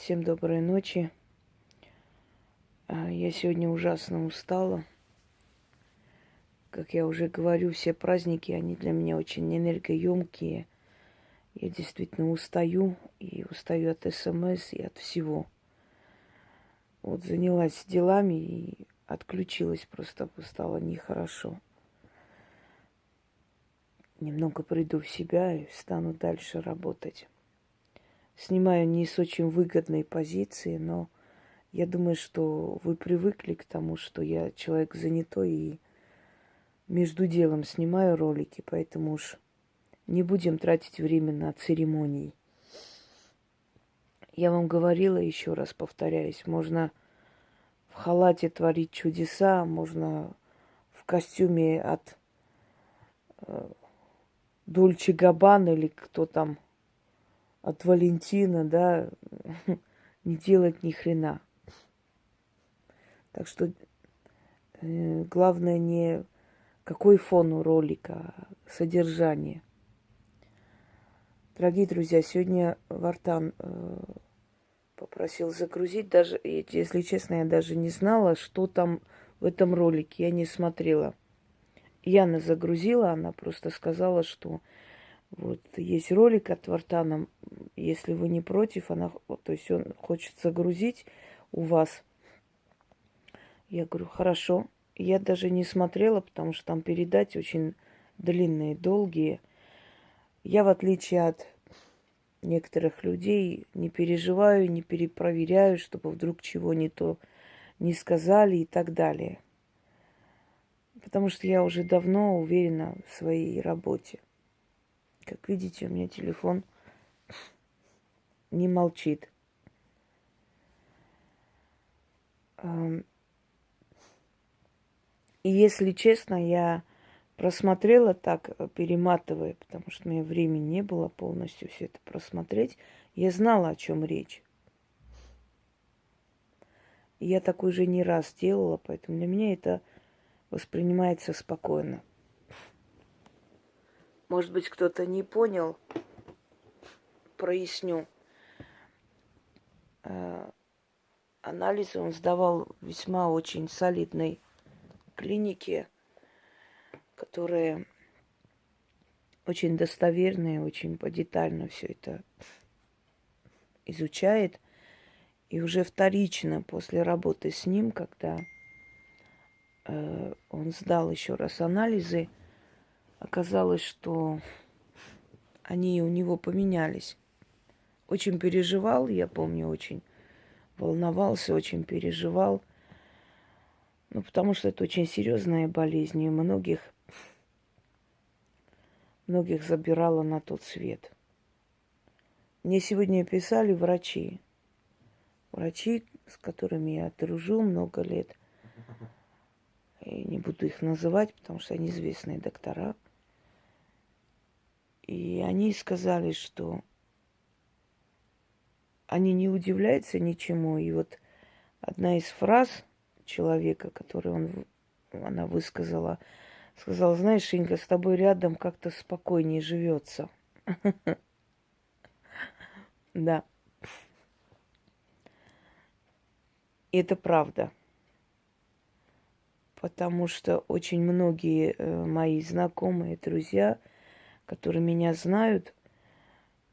Всем доброй ночи. Я сегодня ужасно устала. Как я уже говорю, все праздники, они для меня очень энергоемкие. Я действительно устаю, и устаю от СМС, и от всего. Вот занялась делами и отключилась, просто стало нехорошо. Немного приду в себя и стану дальше работать. Снимаю не с очень выгодной позиции, но я думаю, что вы привыкли к тому, что я человек занятой и между делом снимаю ролики, поэтому уж не будем тратить время на церемонии. Я вам говорила, еще раз повторяюсь, можно в халате творить чудеса, можно в костюме от Дольче Габбана или кто там, от Валентина, да, не делать ни хрена. Так что главное не какой фон у ролика, а содержание. Дорогие друзья, сегодня Вартан попросил загрузить. Даже, если честно, я даже не знала, что там в этом ролике. Я не смотрела. Яна загрузила, она просто сказала, что вот есть ролик от Вартана. Если вы не против, то есть он хочет загрузить у вас. Я говорю, хорошо. Я даже не смотрела, потому что там передачи очень длинные, долгие. Я, в отличие от некоторых людей, не переживаю, не перепроверяю, чтобы вдруг чего не то не сказали и так далее. Потому что я уже давно уверена в своей работе. Как видите, у меня телефон не молчит. И если честно, я просмотрела так, перематывая, потому что у меня времени не было полностью все это просмотреть. Я знала, о чем речь. И я так уже не раз делала, поэтому для меня это воспринимается спокойно. Может быть, кто-то не понял, проясню. Анализы он сдавал в весьма очень солидной клинике, которая очень достоверная, очень подетально все это изучает. И уже вторично после работы с ним, когда он сдал еще раз анализы, оказалось, что они у него поменялись. Очень переживал, я помню, очень волновался, очень переживал. Ну, потому что это очень серьезная болезнь, и многих забирала на тот свет. Мне сегодня писали врачи, с которыми я дружу много лет. И не буду их называть, потому что они известные доктора. И они сказали, что они не удивляются ничему. И вот одна из фраз человека, которую она высказала, сказала, знаешь, Инга, с тобой рядом как-то спокойнее живется. Да. И это правда. Потому что очень многие мои знакомые, друзья, которые меня знают,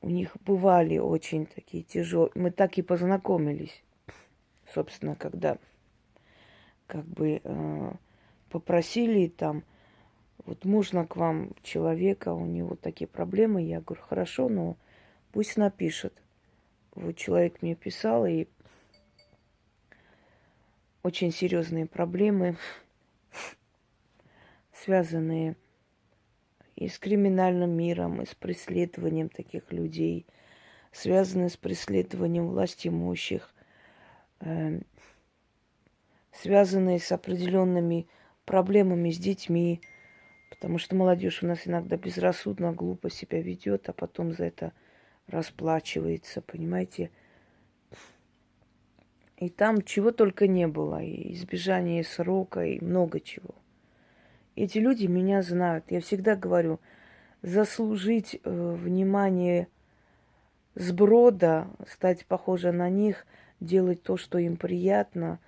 у них бывали очень такие тяжелые. Мы так и познакомились, собственно, когда как бы попросили там, вот можно к вам человека, у него такие проблемы. Я говорю, хорошо, но пусть напишет. Вот человек мне писал, и очень серьезные проблемы, связанные и с криминальным миром, и с преследованием таких людей, связанные с преследованием властимущих, связанные с определенными проблемами с детьми, потому что молодежь у нас иногда безрассудно, глупо себя ведет, а потом за это расплачивается, понимаете? И там чего только не было, и избежание срока, и много чего. Эти люди меня знают. Я всегда говорю, заслужить внимание сброда, стать похожа на них, делать то, что им приятно,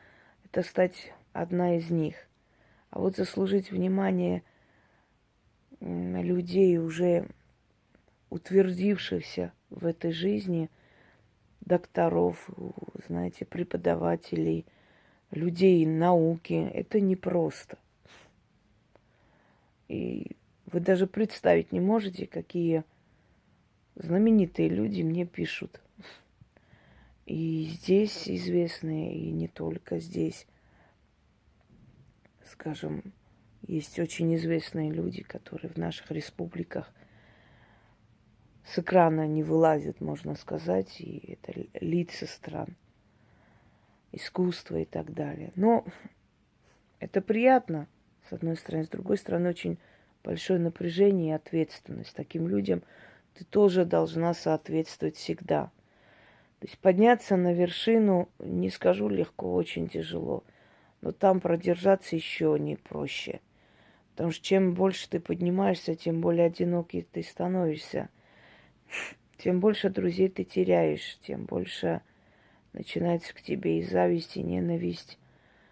это стать одна из них. А вот заслужить внимание людей, уже утвердившихся в этой жизни, докторов, знаете, преподавателей, людей науки, это непросто. И вы даже представить не можете, какие знаменитые люди мне пишут. И здесь известные, и не только здесь. Скажем, есть очень известные люди, которые в наших республиках с экрана не вылазят, можно сказать, и это лица стран, искусства и так далее. Но это приятно, с одной стороны. С другой стороны, очень большое напряжение и ответственность. Таким людям ты тоже должна соответствовать всегда. То есть подняться на вершину, не скажу легко, очень тяжело. Но там продержаться еще не проще. Потому что чем больше ты поднимаешься, тем более одинокий ты становишься. Тем больше друзей ты теряешь, тем больше начинается к тебе и зависть, и ненависть.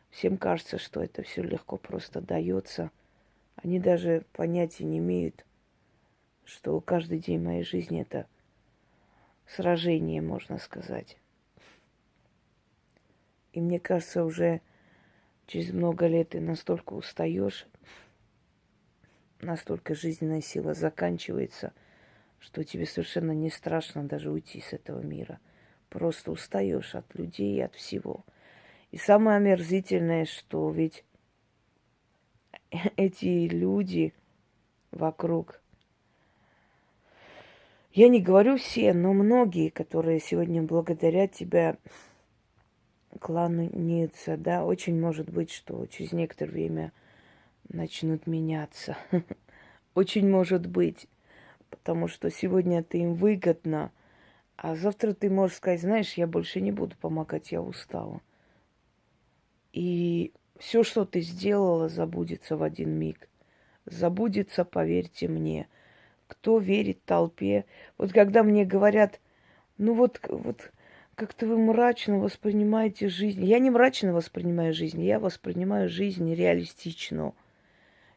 Всем кажется, что это все легко просто дается. Они даже понятия не имеют, что каждый день моей жизни это сражение, можно сказать. И мне кажется, уже через много лет ты настолько устаешь, настолько жизненная сила заканчивается, что тебе совершенно не страшно даже уйти с этого мира. Просто устаешь от людей и от всего. И самое омерзительное, что ведь эти люди вокруг, я не говорю все, но многие, которые сегодня благодаря тебя кланяются, да, очень может быть, что через некоторое время начнут меняться. Очень может быть, потому что сегодня ты им выгодно, а завтра ты можешь сказать, знаешь, я больше не буду помогать, я устала. И все, что ты сделала, забудется в один миг. Забудется, поверьте мне. Кто верит толпе? Вот когда мне говорят, ну вот как-то вы мрачно воспринимаете жизнь. Я не мрачно воспринимаю жизнь, я воспринимаю жизнь реалистично.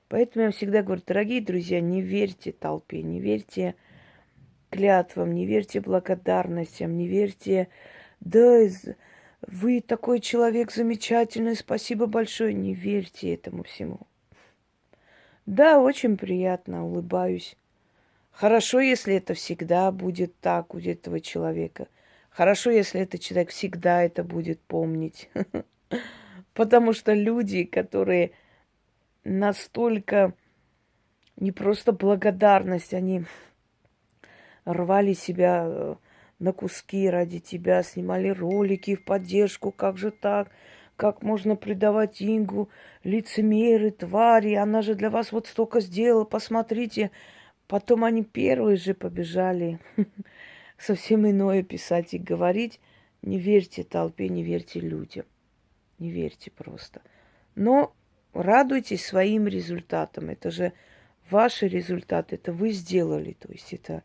Поэтому я всегда говорю, дорогие друзья, не верьте толпе, не верьте клятвам, не верьте благодарностям, не верьте, да, вы такой человек замечательный, спасибо большое. Не верьте этому всему. Да, очень приятно, улыбаюсь. Хорошо, если это всегда будет так у этого человека. Хорошо, если этот человек всегда это будет помнить. Потому что люди, которые настолько не просто благодарность, они рвали себя на куски ради тебя, снимали ролики в поддержку, как же так, как можно предавать Ингу, лицемеры, твари, она же для вас вот столько сделала, посмотрите. Потом они первые же побежали совсем иное писать и говорить. Не верьте толпе, не верьте людям, не верьте просто. Но радуйтесь своим результатам, это же ваши результаты, это вы сделали, то есть это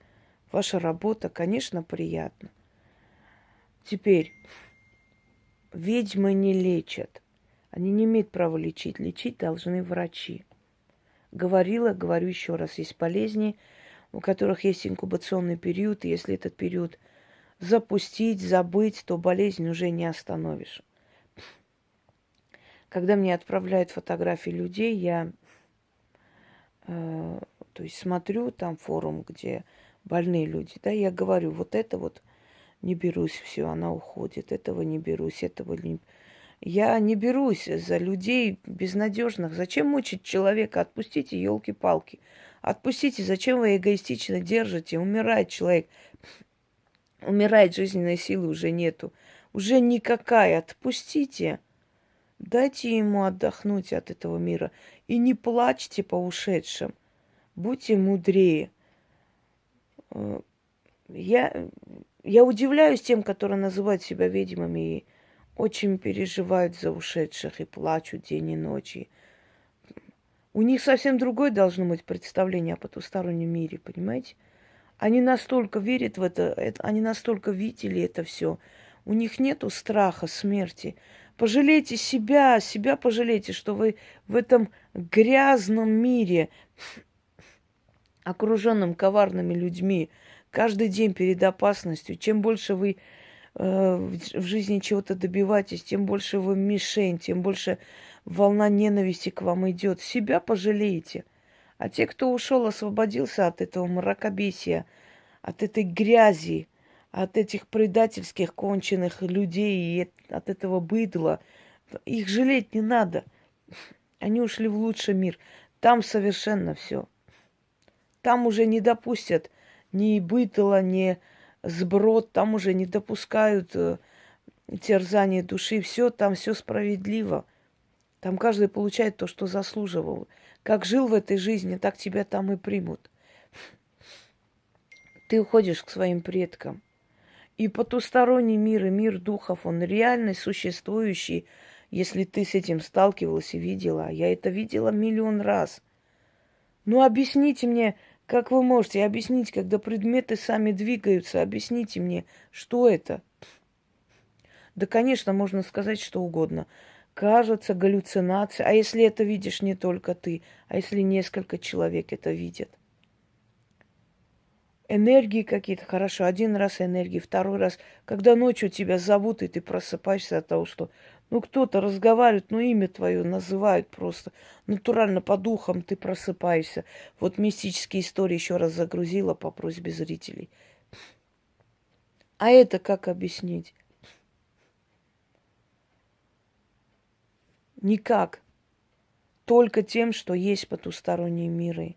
ваша работа, конечно, приятно. Теперь, ведьмы не лечат. Они не имеют права лечить. Лечить должны врачи. Говорила, говорю еще раз, есть болезни, у которых есть инкубационный период, и если этот период запустить, забыть, то болезнь уже не остановишь. Когда мне отправляют фотографии людей, я то есть смотрю там форум, где больные люди, да, я говорю, вот это вот не берусь, все, она уходит, этого не берусь, этого не... Я не берусь за людей безнадежных. Зачем мучить человека? Отпустите, елки-палки. Отпустите, зачем вы эгоистично держите? Умирает человек. Умирает, жизненной силы уже нету. Уже никакая. Отпустите. Дайте ему отдохнуть от этого мира. И не плачьте по ушедшим. Будьте мудрее. Я удивляюсь тем, которые называют себя ведьмами и очень переживают за ушедших и плачут день и ночь. У них совсем другое должно быть представление о потустороннем мире, понимаете? Они настолько верят в это, они настолько видели это все. У них нету страха смерти. Пожалейте себя пожалейте, что вы в этом грязном мире, окруженном коварными людьми, каждый день перед опасностью. Чем больше вы в жизни чего-то добиваетесь, тем больше вы мишень, тем больше волна ненависти к вам идет. Себя пожалеете. А те, кто ушел, освободился от этого мракобесия, от этой грязи, от этих предательских конченых людей и от этого быдла, их жалеть не надо. Они ушли в лучший мир. Там совершенно все. Там уже не допустят ни быдла, ни сброд, там уже не допускают терзания души. Все, там все справедливо. Там каждый получает то, что заслуживал. Как жил в этой жизни, так тебя там и примут. Ты уходишь к своим предкам. И потусторонний мир, и мир духов, он реально существующий, если ты с этим сталкивалась и видела. Я это видела миллион раз. Ну, объясните мне, как вы можете объяснить, когда предметы сами двигаются? Объясните мне, что это? Да, конечно, можно сказать что угодно. Кажется, галлюцинация. А если это видишь не только ты, а если несколько человек это видят? Энергии какие-то, хорошо, один раз энергии, второй раз, когда ночью тебя зовут, и ты просыпаешься от того, что, ну, кто-то разговаривает, ну, имя твое называют просто, натурально по духам ты просыпаешься. Вот мистические истории еще раз загрузила по просьбе зрителей. А это как объяснить? Никак. Только тем, что есть потусторонние миры.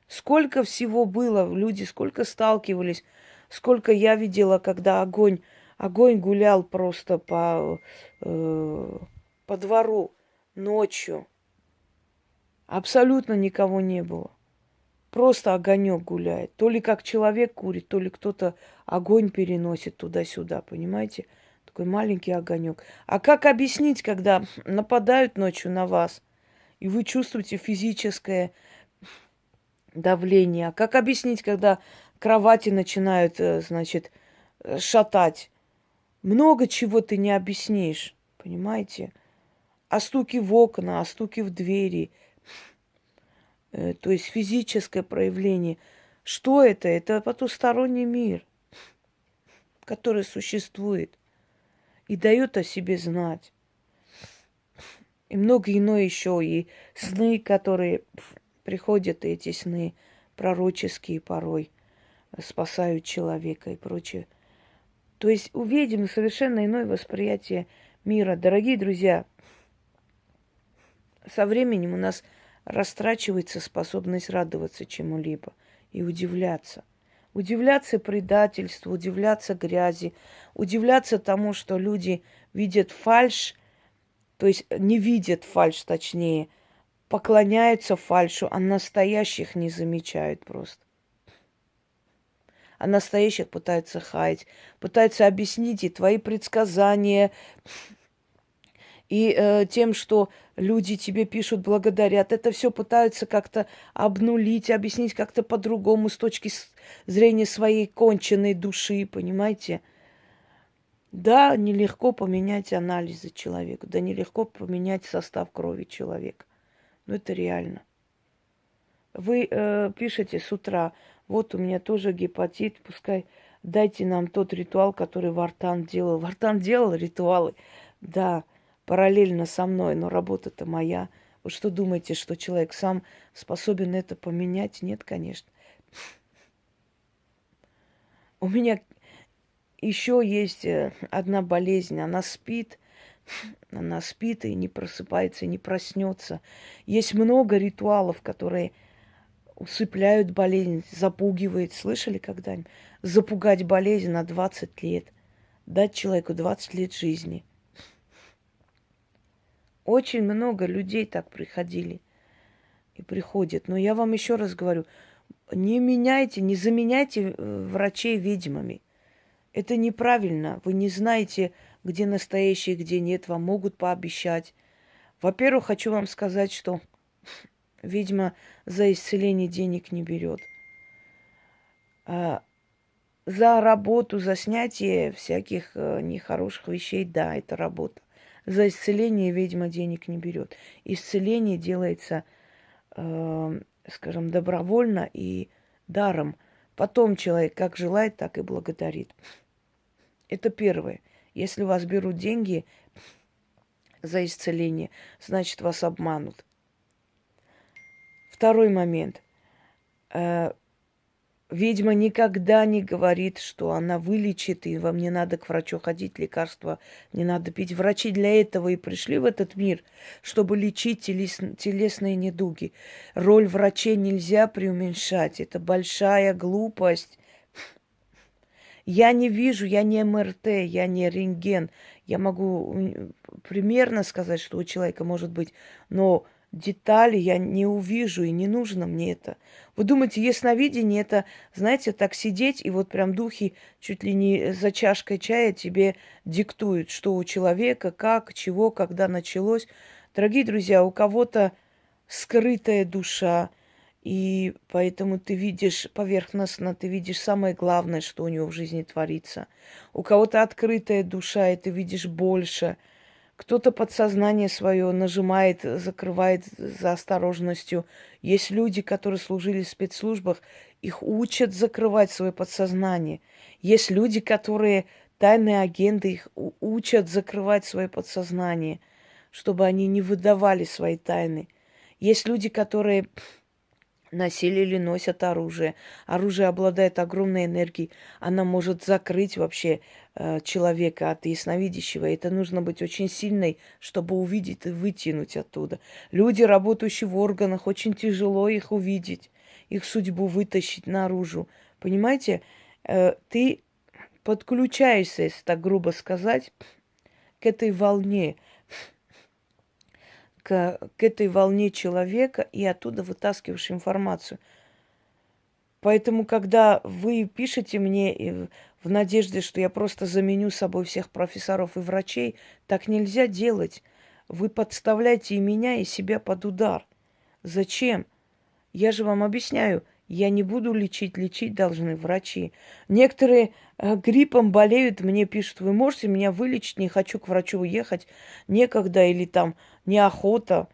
Сколько всего было, люди сколько сталкивались, сколько я видела, когда огонь гулял просто по двору ночью. Абсолютно никого не было. Просто огонек гуляет. То ли как человек курит, то ли кто-то огонь переносит туда-сюда, понимаете? Такой маленький огонек. А как объяснить, когда нападают ночью на вас, и вы чувствуете физическое давление? А как объяснить, когда кровати начинают, значит, шатать? Много чего ты не объяснишь, понимаете? А стуки в окна, а стуки в двери, то есть физическое проявление. Что это? Это потусторонний мир, который существует и дает о себе знать. И многое иное еще, и сны, которые приходят, и эти сны пророческие порой спасают человека и прочее. То есть увидим совершенно иное восприятие мира. Дорогие друзья, со временем у нас растрачивается способность радоваться чему-либо и удивляться. Удивляться предательству, удивляться грязи, удивляться тому, что люди видят фальшь, то есть не видят фальшь, точнее, поклоняются фальшу, а настоящих не замечают просто. А настоящих пытаются хаять, пытаются объяснить и твои предсказания, и тем, что люди тебе пишут, благодарят. Это все пытаются как-то обнулить, объяснить как-то по-другому с точки зрения своей конченной души, понимаете? Да, нелегко поменять анализы человека, да, нелегко поменять состав крови человека. Но это реально. Вы пишете с утра, вот у меня тоже гепатит, пускай дайте нам тот ритуал, который Вартан делал. Вартан делал ритуалы, да, параллельно со мной, но работа-то моя. Вы что думаете, что человек сам способен это поменять? Нет, конечно. У меня еще есть одна болезнь. Она спит и не просыпается, и не проснется. Есть много ритуалов, которые усыпляют болезнь, запугивают. Слышали когда-нибудь? Запугать болезнь на 20 лет. Дать человеку 20 лет жизни. Очень много людей так приходили и приходят. Но я вам еще раз говорю, не меняйте, не заменяйте врачей ведьмами. Это неправильно. Вы не знаете, где настоящие, где нет. Вам могут пообещать. Во-первых, хочу вам сказать, что ведьма за исцеление денег не берет. А, за работу, за снятие всяких нехороших вещей, да, это работа. За исцеление ведьма денег не берет. Исцеление делается, скажем, добровольно и даром. Потом человек как желает, так и благодарит. Это первое. Если у вас берут деньги за исцеление, значит, вас обманут. Второй момент. Ведьма никогда не говорит, что она вылечит, и вам не надо к врачу ходить, лекарства не надо пить. Врачи для этого и пришли в этот мир, чтобы лечить телесные недуги. Роль врачей нельзя преуменьшать. Это большая глупость. Я не вижу, я не МРТ, я не рентген. Я могу примерно сказать, что у человека может быть, но детали я не увижу, и не нужно мне это. Вы думаете, ясновидение это, знаете, так сидеть, и вот прям духи чуть ли не за чашкой чая тебе диктуют, что у человека, как, чего, когда началось. Дорогие друзья, у кого-то скрытая душа, и поэтому ты видишь поверхностно, ты видишь самое главное, что у него в жизни творится. У кого-то открытая душа, и ты видишь больше. Кто-то подсознание свое нажимает, закрывает за осторожностью. Есть люди, которые служили в спецслужбах, их учат закрывать свое подсознание. Есть люди, которые тайные агенты, их учат закрывать свое подсознание, чтобы они не выдавали свои тайны. Есть люди, которые носили или носят оружие. Оружие обладает огромной энергией. Она может закрыть вообще человека от ясновидящего. Это нужно быть очень сильной, чтобы увидеть и вытянуть оттуда. Люди, работающие в органах, очень тяжело их увидеть, их судьбу вытащить наружу. Понимаете, ты подключаешься, если так грубо сказать, к этой волне, к этой волне человека, и оттуда вытаскиваешь информацию. Поэтому, когда вы пишете мне в надежде, что я просто заменю собой всех профессоров и врачей, так нельзя делать. Вы подставляете и меня, и себя под удар. Зачем? Я же вам объясняю, я не буду лечить, лечить должны врачи. Некоторые гриппом болеют, мне пишут, вы можете меня вылечить, не хочу к врачу уехать, некогда или там неохота.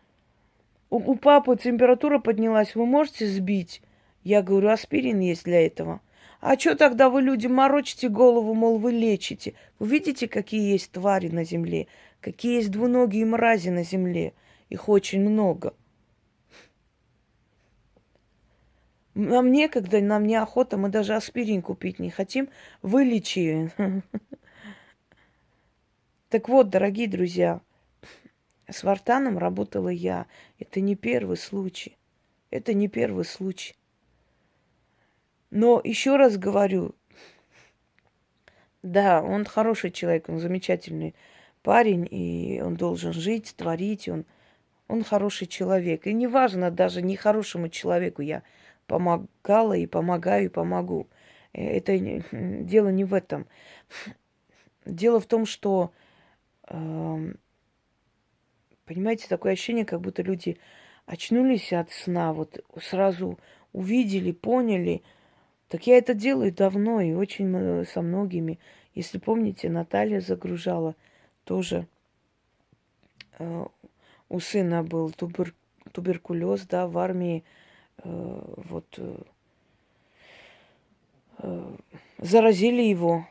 У папы температура поднялась, вы можете сбить? Я говорю, аспирин есть для этого. А что тогда вы людям морочите голову, мол, вы лечите? Вы видите, какие есть твари на земле? Какие есть двуногие мрази на земле? Их очень много. Нам некогда, нам неохота, мы даже аспирин купить не хотим. Вылечи. Так вот, дорогие друзья, с Вартаном работала я. Это не первый случай. Это не первый случай. Но еще раз говорю, да, он хороший человек, он замечательный парень, и он должен жить, творить, он хороший человек. И неважно, даже нехорошему человеку я помогала и помогаю, и помогу. Это дело не в этом. Дело в том, что, понимаете, такое ощущение, как будто люди очнулись от сна, вот сразу увидели, поняли. Так я это делаю давно и очень со многими. Если помните, Наталья загружала тоже. У сына был туберкулез, да, в армии. Заразили его.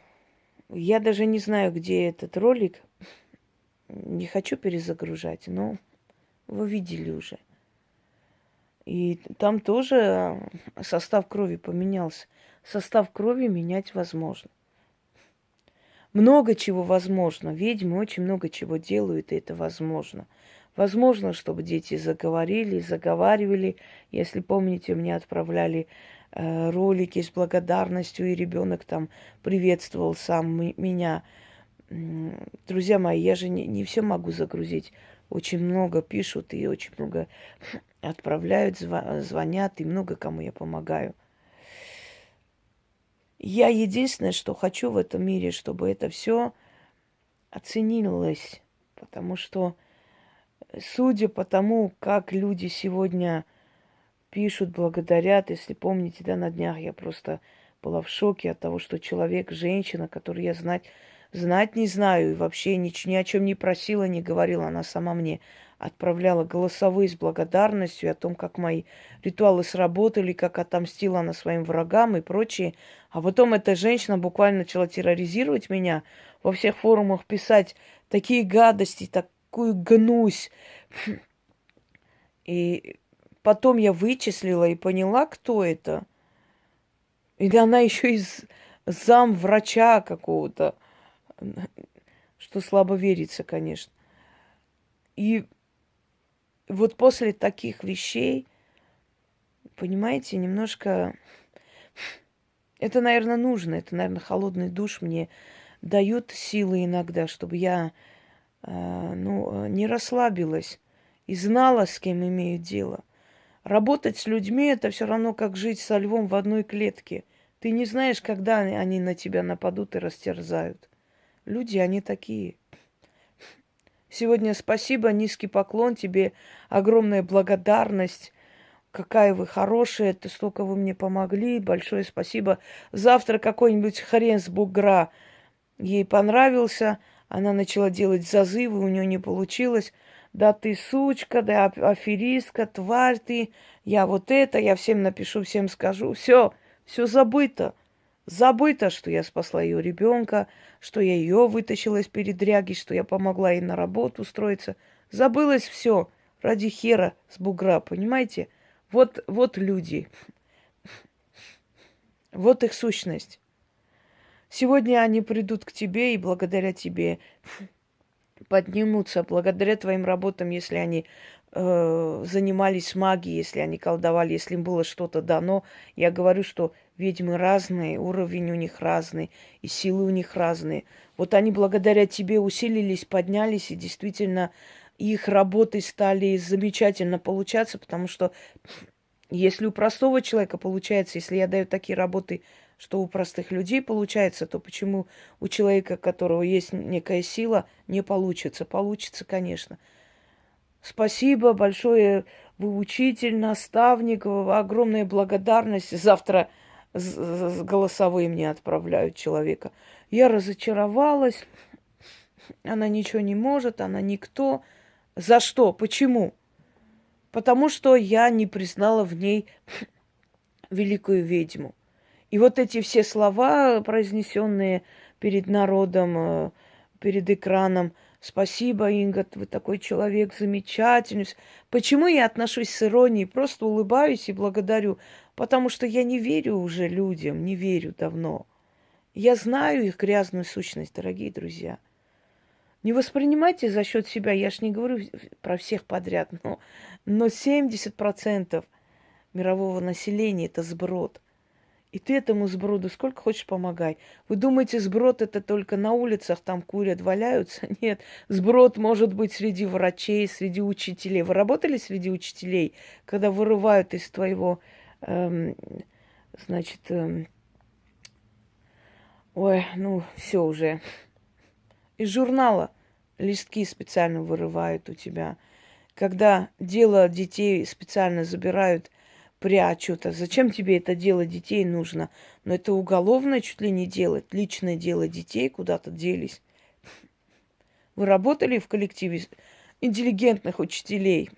Я даже не знаю, где этот ролик. Не хочу перезагружать, но вы видели уже. И там тоже состав крови поменялся. Состав крови менять возможно. Много чего возможно. Ведьмы очень много чего делают, и это возможно. Возможно, чтобы дети заговорили, заговаривали. Если помните, мне отправляли ролики с благодарностью, и ребенок там приветствовал сам меня. Друзья мои, я же не все могу загрузить. Очень много пишут и очень много отправляют, звонят, и много кому я помогаю. Я единственное, что хочу в этом мире, чтобы это все оценилось. Потому что, судя по тому, как люди сегодня пишут, благодарят, если помните, да, на днях я просто была в шоке от того, что человек, женщина, которую я знать не знаю, и вообще ни о чем не просила, не говорила, она сама мне отправляла голосовые с благодарностью о том, как мои ритуалы сработали, как отомстила она своим врагам и прочее. А потом эта женщина буквально начала терроризировать меня, во всех форумах писать такие гадости, такую гнусь. И потом я вычислила и поняла, кто это. И она еще из зам врача какого-то, что слабо верится, конечно. И вот после таких вещей, понимаете, немножко... Это, наверное, нужно. Это, наверное, холодный душ мне дает силы иногда, чтобы я не расслабилась и знала, с кем имею дело. Работать с людьми – это все равно, как жить со львом в одной клетке. Ты не знаешь, когда они на тебя нападут и растерзают. Люди, они такие. Сегодня спасибо, низкий поклон тебе, огромная благодарность. Какая вы хорошая, это столько вы мне помогли, большое спасибо. Завтра какой-нибудь хрен с бугра ей понравился, она начала делать зазывы, у нее не получилось. Да ты сучка, да аферистка, тварь ты, я вот это, я всем напишу, всем скажу. Все забыто. Забыто, что я спасла ее ребенка, что я ее вытащила из передряги, что я помогла ей на работу устроиться. Забылось все ради хера с бугра, понимаете? Вот люди. Вот их сущность. Сегодня они придут к тебе и благодаря тебе поднимутся, благодаря твоим работам, если они занимались магией, если они колдовали, если им было что-то дано. Я говорю, что ведьмы разные, уровень у них разный, и силы у них разные. Вот они благодаря тебе усилились, поднялись, и действительно их работы стали замечательно получаться, потому что если у простого человека получается, если я даю такие работы, что у простых людей получается, то почему у человека, у которого есть некая сила, не получится? Получится, конечно. Спасибо большое, вы учитель, наставник, огромная благодарность. Завтра голосовые мне отправляют человека. Я разочаровалась, она ничего не может, она никто. За что? Почему? Потому что я не признала в ней великую ведьму. И вот эти все слова, произнесенные перед народом, перед экраном, спасибо, Инга, вы такой человек замечательный. Почему я отношусь с иронией? Просто улыбаюсь и благодарю. Потому что я не верю уже людям, не верю давно. Я знаю их грязную сущность, дорогие друзья. Не воспринимайте за счет себя, я ж не говорю про всех подряд, но 70% мирового населения – это сброд. И ты этому сброду сколько хочешь помогай. Вы думаете, сброд это только на улицах, там курят, валяются? Нет, сброд может быть среди врачей, среди учителей. Вы работали среди учителей, когда вырывают из твоего, все уже. Из журнала листки специально вырывают у тебя. Когда дело детей специально забирают, прячут. А зачем тебе это дело детей нужно? Но это уголовное чуть ли не дело, личное дело детей куда-то делись. Вы работали в коллективе интеллигентных учителей?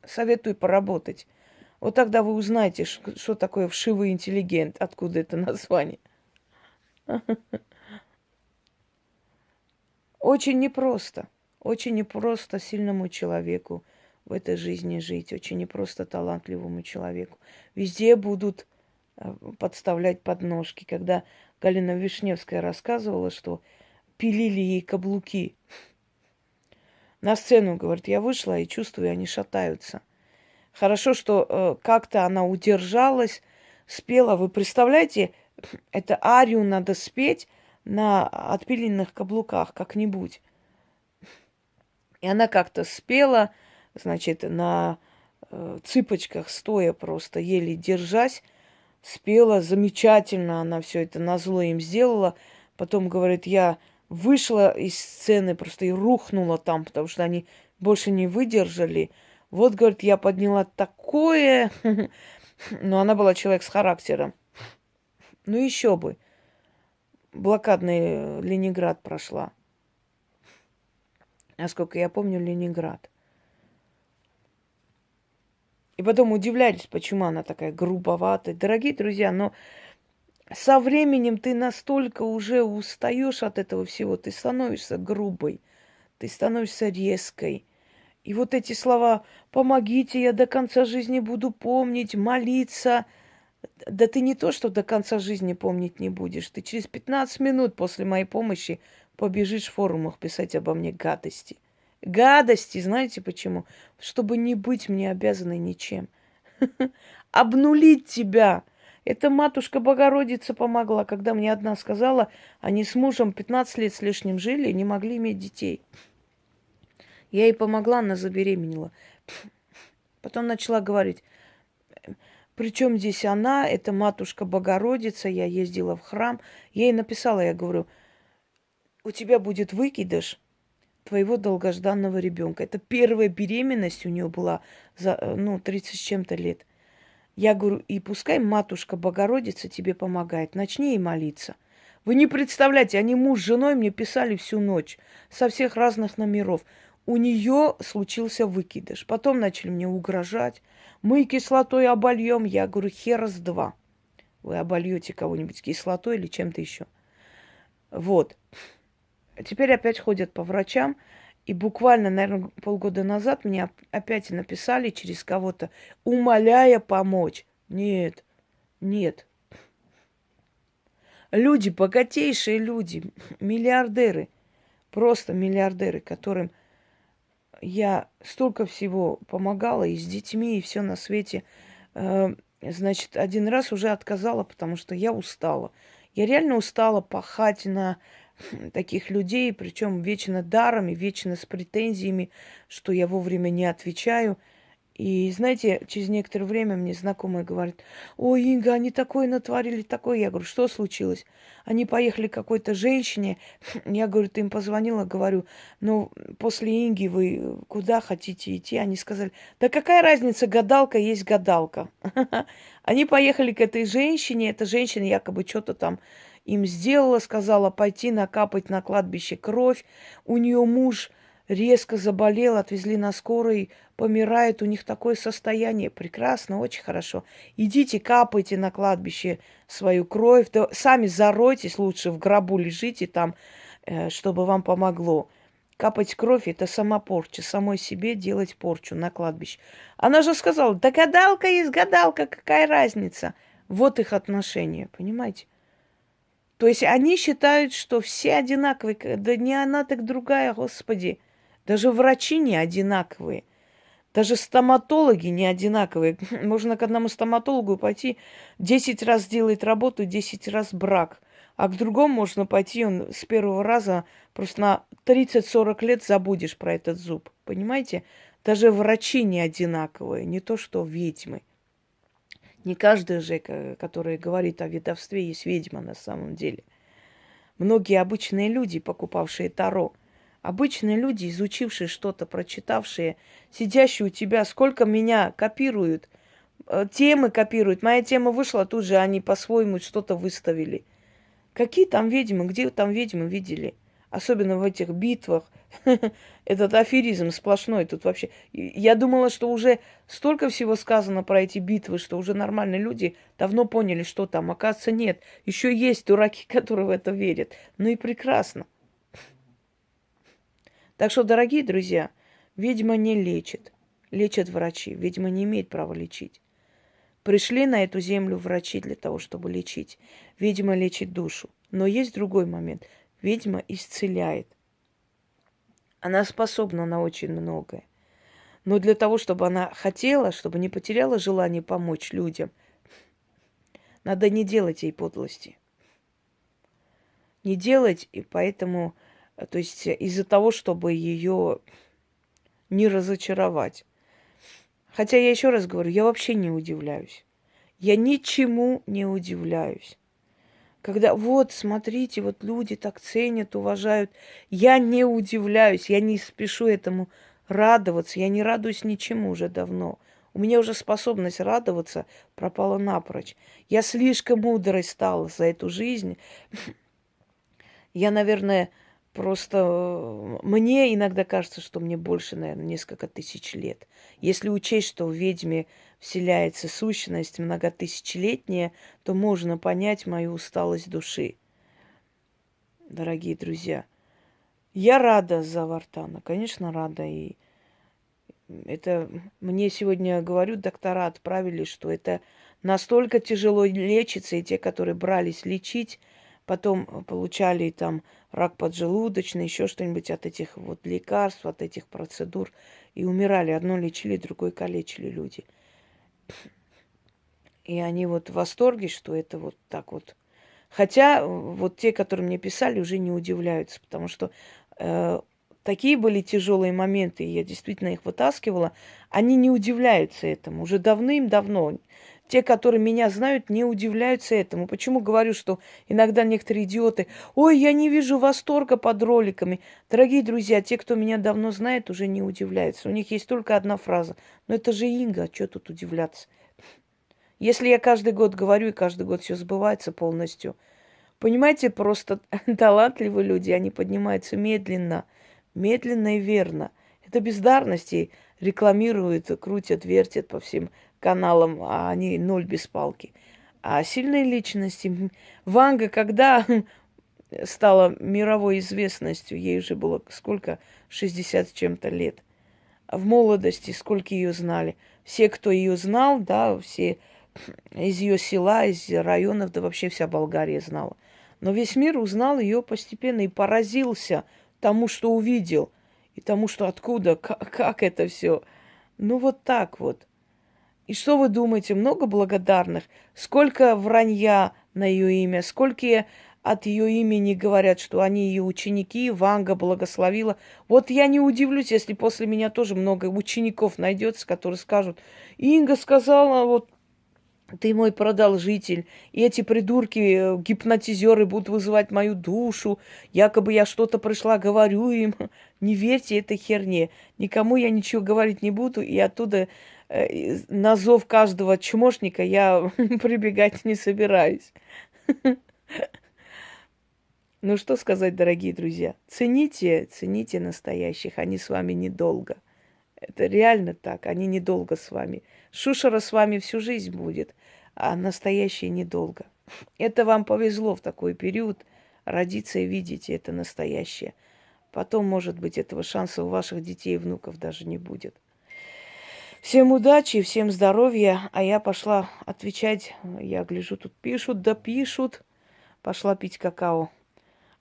Советую поработать. Вот тогда вы узнаете, что такое вшивый интеллигент, откуда это название. Очень непросто сильному человеку в этой жизни жить, очень непросто талантливому человеку. Везде будут подставлять подножки. Когда Галина Вишневская рассказывала, что пилили ей каблуки. На сцену, говорит, я вышла и чувствую, они шатаются. Хорошо, что как-то она удержалась, спела. Вы представляете, это арию надо спеть на отпиленных каблуках как-нибудь. И она как-то спела, значит, на цыпочках стоя просто, еле держась, спела замечательно, она все это назло им сделала. Потом, говорит, я вышла из сцены просто и рухнула там, потому что они больше не выдержали. Вот, говорит, я подняла такое... Но она была человек с характером. Ну еще бы. Блокадный Ленинград прошла. Насколько я помню, Ленинград. И потом удивлялись, почему она такая грубоватая. Дорогие друзья, но со временем ты настолько уже устаешь от этого всего, ты становишься грубой, ты становишься резкой. И вот эти слова «помогите, я до конца жизни буду помнить, молиться». Да ты не то, что до конца жизни помнить не будешь. Ты через 15 минут после моей помощи побежишь в форумах писать обо мне гадости. Гадости, знаете почему? Чтобы не быть мне обязанной ничем. Обнулить тебя. Это матушка Богородица помогла, когда мне одна сказала, они с мужем 15 лет с лишним жили и не могли иметь детей. Я ей помогла, она забеременела. Потом начала говорить, причем здесь она, это матушка Богородица, я ездила в храм. Я ей написала, я говорю, у тебя будет выкидыш твоего долгожданного ребенка. Это первая беременность у нее была за 30 с чем-то лет. Я говорю, и пускай матушка Богородица тебе помогает. Начни ей молиться. Вы не представляете, они муж с женой мне писали всю ночь со всех разных номеров. У нее случился выкидыш. Потом начали мне угрожать. Мы кислотой обольем. Я говорю, хера с два. Вы обольете кого-нибудь кислотой или чем-то еще. Вот. Теперь опять ходят по врачам. И буквально, наверное, полгода назад мне опять написали через кого-то, умоляя помочь. Нет, нет. Люди, богатейшие люди, миллиардеры, просто миллиардеры, которым я столько всего помогала и с детьми, и все на свете. Значит, один раз уже отказала, потому что я устала. Я реально устала пахать на таких людей, причем вечно даром и вечно с претензиями, что я вовремя не отвечаю. И, знаете, через некоторое время мне знакомые говорят, ой, Инга, они такое натворили, такое. Я говорю, что случилось? Они поехали к какой-то женщине. Я, говорю, ты им позвонила, говорю, ну, после Инги вы куда хотите идти? Они сказали, да какая разница, гадалка есть гадалка. Они поехали к этой женщине, эта женщина якобы что-то там им сделала, сказала пойти накапать на кладбище кровь. У нее муж резко заболел, отвезли на скорой, помирает, у них такое состояние. Прекрасно, очень хорошо. Идите, капайте на кладбище свою кровь, да сами заройтесь, лучше в гробу лежите там, чтобы вам помогло. Капать кровь – это самопорча, самой себе делать порчу на кладбище. Она же сказала, да гадалка есть гадалка, какая разница? Вот их отношения, понимаете? То есть они считают, что все одинаковые. Да не она, так другая, Господи. Даже врачи не одинаковые. Даже стоматологи не одинаковые. Можно к одному стоматологу пойти, 10 раз делает работу, 10 раз брак. А к другому можно пойти, он с первого раза просто на 30-40 лет забудешь про этот зуб. Понимаете? Даже врачи не одинаковые, не то что ведьмы. Не каждая же, которая говорит о ведовстве, есть ведьма на самом деле. Многие обычные люди, покупавшие таро, обычные люди, изучившие что-то, прочитавшие, сидящие у тебя, сколько меня копируют, темы копируют. Моя тема вышла, тут же они по-своему что-то выставили. Какие там ведьмы, где там ведьмы видели? Особенно в этих битвах. Этот аферизм сплошной тут вообще. Я думала, что уже столько всего сказано про эти битвы, что уже нормальные люди давно поняли, что там. Оказывается, нет. Еще есть дураки, которые в это верят. Ну и прекрасно. Так что, дорогие друзья, ведьма не лечит. Лечат врачи. Ведьма не имеет права лечить. Пришли на эту землю врачи для того, чтобы лечить. Ведьма лечит душу. Но есть другой момент. Ведьма исцеляет. Она способна на очень многое. Но для того, чтобы она хотела, чтобы не потеряла желание помочь людям, надо не делать ей подлости. Не делать, и поэтому, то есть из-за того, чтобы ее не разочаровать. Хотя я еще раз говорю, я вообще не удивляюсь. Я ничему не удивляюсь. Когда вот, смотрите, вот люди так ценят, уважают. Я не удивляюсь, я не спешу этому радоваться. Я не радуюсь ничему уже давно. У меня уже способность радоваться пропала напрочь. Я слишком мудрой стала за эту жизнь. Я, наверное, просто... Мне иногда кажется, что мне больше, наверное, несколько тысяч лет. Если учесть, что в ведьме вселяется сущность многотысячелетняя, то можно понять мою усталость души, дорогие друзья. Я рада за Вартана, конечно, рада. И это мне сегодня, говорю, доктора отправили, что это настолько тяжело лечится, и те, которые брались лечить, потом получали там рак поджелудочный, еще что-нибудь от этих вот лекарств, от этих процедур, и умирали. Одно лечили, другое калечили люди. И они вот в восторге, что это вот так вот. Хотя вот те, которые мне писали, уже не удивляются, потому что такие были тяжелые моменты, и я действительно их вытаскивала, они не удивляются этому. Уже давным-давно. Те, которые меня знают, не удивляются этому. Почему говорю, что иногда некоторые идиоты, ой, я не вижу восторга под роликами. Дорогие друзья, те, кто меня давно знает, уже не удивляются. У них есть только одна фраза. Но это же Инга, что тут удивляться? Если я каждый год говорю, и каждый год все сбывается полностью, понимаете, просто талантливые люди, они поднимаются медленно, медленно и верно. Это бездарности рекламируют, крутят, вертят по всем каналам, а они ноль без палки. А сильные личности... Ванга, когда стала мировой известностью, ей уже было сколько? 60 с чем-то лет. А в молодости сколько ее знали? Все, кто ее знал, да, все из ее села, из районов, да вообще вся Болгария знала. Но весь мир узнал ее постепенно и поразился тому, что увидел, и тому, что откуда, как это все. Ну вот так вот. И что вы думаете, много благодарных? Сколько вранья на ее имя, сколько от ее имени говорят, что они ее ученики, Ванга благословила. Вот я не удивлюсь, если после меня тоже много учеников найдется, которые скажут, Инга сказала, вот ты мой продолжитель, и эти придурки, гипнотизеры будут вызывать мою душу, якобы я что-то пришла, говорю им. Не верьте этой херне. Никому я ничего говорить не буду, и оттуда на зов каждого чмошника я прибегать не собираюсь. Ну что сказать, дорогие друзья? Цените, цените настоящих, они с вами недолго. Это реально так, они недолго с вами. Шушера с вами всю жизнь будет, а настоящие недолго. Это вам повезло в такой период родиться и видеть это настоящее. Потом, может быть, этого шанса у ваших детей и внуков даже не будет. Всем удачи, всем здоровья, а я пошла отвечать. Я гляжу, тут пишут, да пишут. Пошла пить какао.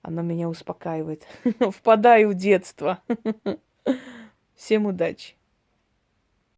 Оно меня успокаивает. Впадаю в детство. Всем удачи.